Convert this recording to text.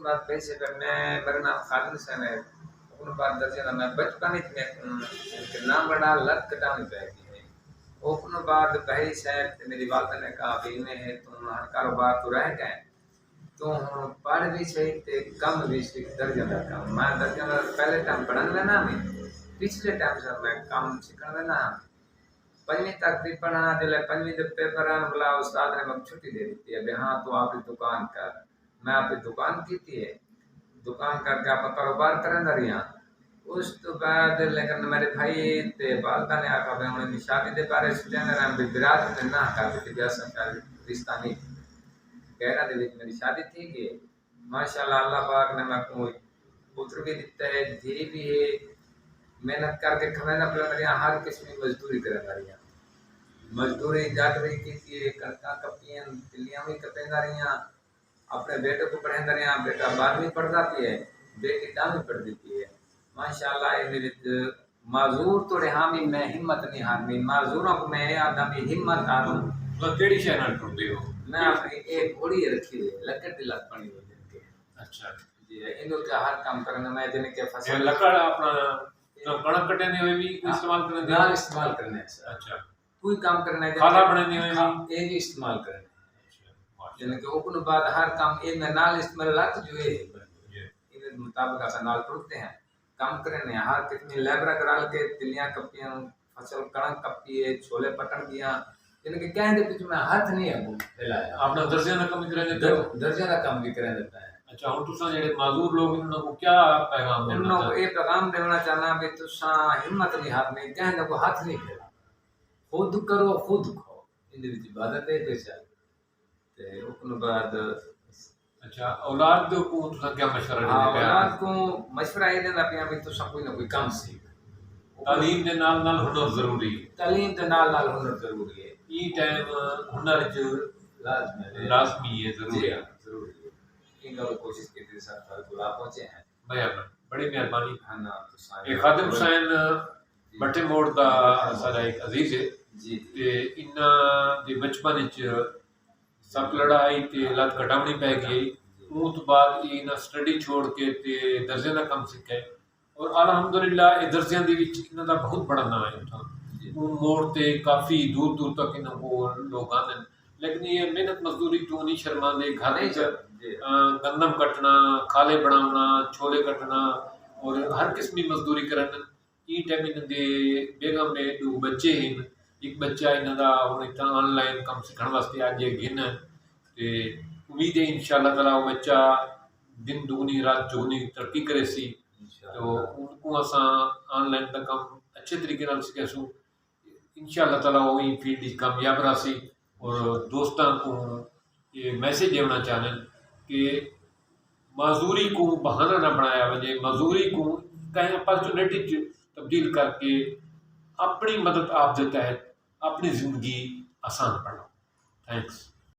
بعد پیسے کرنے میرا نام خالد حسین ہے ان بعد درجہ میں بچپن میں نام بڑا لت کٹانے پہ گئی ہے ان بعد بھائی صاحب میری والدہ نے کہا بھی میں ہے تم ہر کاروبار تو رہ گئے تو پڑھ بھی صحیح تے کم بھی صحیح درجہ دا کام میں درجہ دا پہلے ٹائم پڑھن لینا میں پچھلے ٹائم سے میں کام سیکھن لینا پنجویں تک بھی پڑھا جلے پنجویں دے پیپر آن بلا استاد نے مجھے چھٹی دے دیتی ہے ہاں تو آپ دکان کر میں آپ دکان کی تھی ہے دکان کر کے آپ کاروبار کریں رہی ہیں اس تو بعد لیکن میرے بھائی تے والدہ نے آکھا بھی انہیں شادی دے بارے سوچیں رہے ہیں برات نے نہ کر دیتی بیاسا شادی رشتہ نہیں گہرا دے وچ میری شادی تھی کہ ماشاءاللہ اللہ پاک نے میں کو پتر بھی دیتا ہے دھی بھی ہے محنت کر کے کھانا پڑ رہی ہیں ہر قسم کی مزدوری کر رہی ہیں مزدوری جاٹ بھی کی تھی کڑکاں کپیاں تلیاں بھی کپیں رہی ہیں اپنے بیٹے کو پڑھیں رہی ہیں بیٹا 12ویں پڑھتا پی ہے بیٹی 10ویں پڑھ دیتی ہے ماشاءاللہ یہ میرے معذور تو حامی میں ہمت نہیں ہارمی معذوروں کو میں آدمی ہمت ہاروں کیڑی شے نال ٹرتے ہو میں اپنی ایک گھوڑی رکھی ہوئی ہے لکڑ دی لت پڑی ہوئی ہے اچھا جی انہوں کا ہر کام کرنا میں جن کے فصل لکڑ اپنا کڑک کٹنے ہوئے بھی استعمال کرنے نہ استعمال کرنے سے اچھا کوئی کام کرنا ہے کھانا بنانے ہوئے بھی یہ بھی استعمال کرنا یعنی کہ اوپن بعد ہر کام یہ میں نال استعمال لات جو ہے ان مطابق اسا نال ٹرتے ہیں کام کرنے ہر کتنی لیبر کرال کے تلیاں کپیاں فصل کڑک کپی ہے چھولے پٹن دیاں یعنی کہ کہیں دے پیچھے میں ہاتھ نہیں ہے پھیلایا اپنا درجے کا کام کرنے دیتا ہے درجے کا کام بھی کرنے دیتا ہے اچھا ہوں تساں جڑے معذور لوگ انہاں کو کیا پیغام دینا انہوں کو یہ پیغام دینا چاہنا بھی تساں ہمت نہیں ہارنی کہیں دے کو ہاتھ نہیں پھیلا خود کرو خود کھو ان دے وچ عبادت ہے پیسہ تے اس بعد اچھا اولاد کو تساں کیا مشورہ دینا اولاد کو مشورہ یہ دینا پیا بھی تساں کوئی نہ کوئی کام سیکھ تعلیم دے نال نال ہنر ضروری ہے تعلیم دے نال نال ہنر ضروری ہے ای ٹائم ہنر جو لازمی ہے ضروری ہے ضروری ہے ان کا کوشش کی تھی سر پر بلا پہنچے ہیں بھیا بڑی مہربانی ہاں نا یہ خادم حسین بٹے موڑ دا سارا ایک عزیز ہے جی تے انہاں دے بچپن وچ سب لڑائی تے لت کٹاونی پے گئی اس تو بعد انہاں سٹڈی چھوڑ کے تے درزے دا کام سکھے اور الحمدللہ یہ درزیاں دے وچ انہاں دا بہت بڑا نام ہے اتھاں موڑ تے کافی دور دور تک انہاں کو لوگ آندے لیکن یہ محنت مزدوری تو نہیں شرماندے گھر وچ گندم کٹنا کھالے بناونا چھولے کٹنا اور ہر قسم کی مزدوری کرن ای ٹائم انہاں دے بیگم میں دو بچے ہیں ایک بچہ انہاں دا ہن اتنا آن لائن کام سکھن واسطے اج گن تے امید ہے انشاءاللہ تعالی وہ بچہ دن دگنی رات چگنی ترقی کرے سی تو ان کو اساں آن لائن دا کام اچھے طریقے نال سکھے سوں انشاءاللہ تعالی وہی فیلڈ کامیاب رہسی اور دوستاں کو یہ میسیج دینا چاہنے کہ معذوری کو بہانہ نہ بنایا وجے معذوری کو کہیں اپرچونیٹی تبدیل کر کے اپنی مدد آپ کے تحت اپنی زندگی آسان بناؤ تھینکس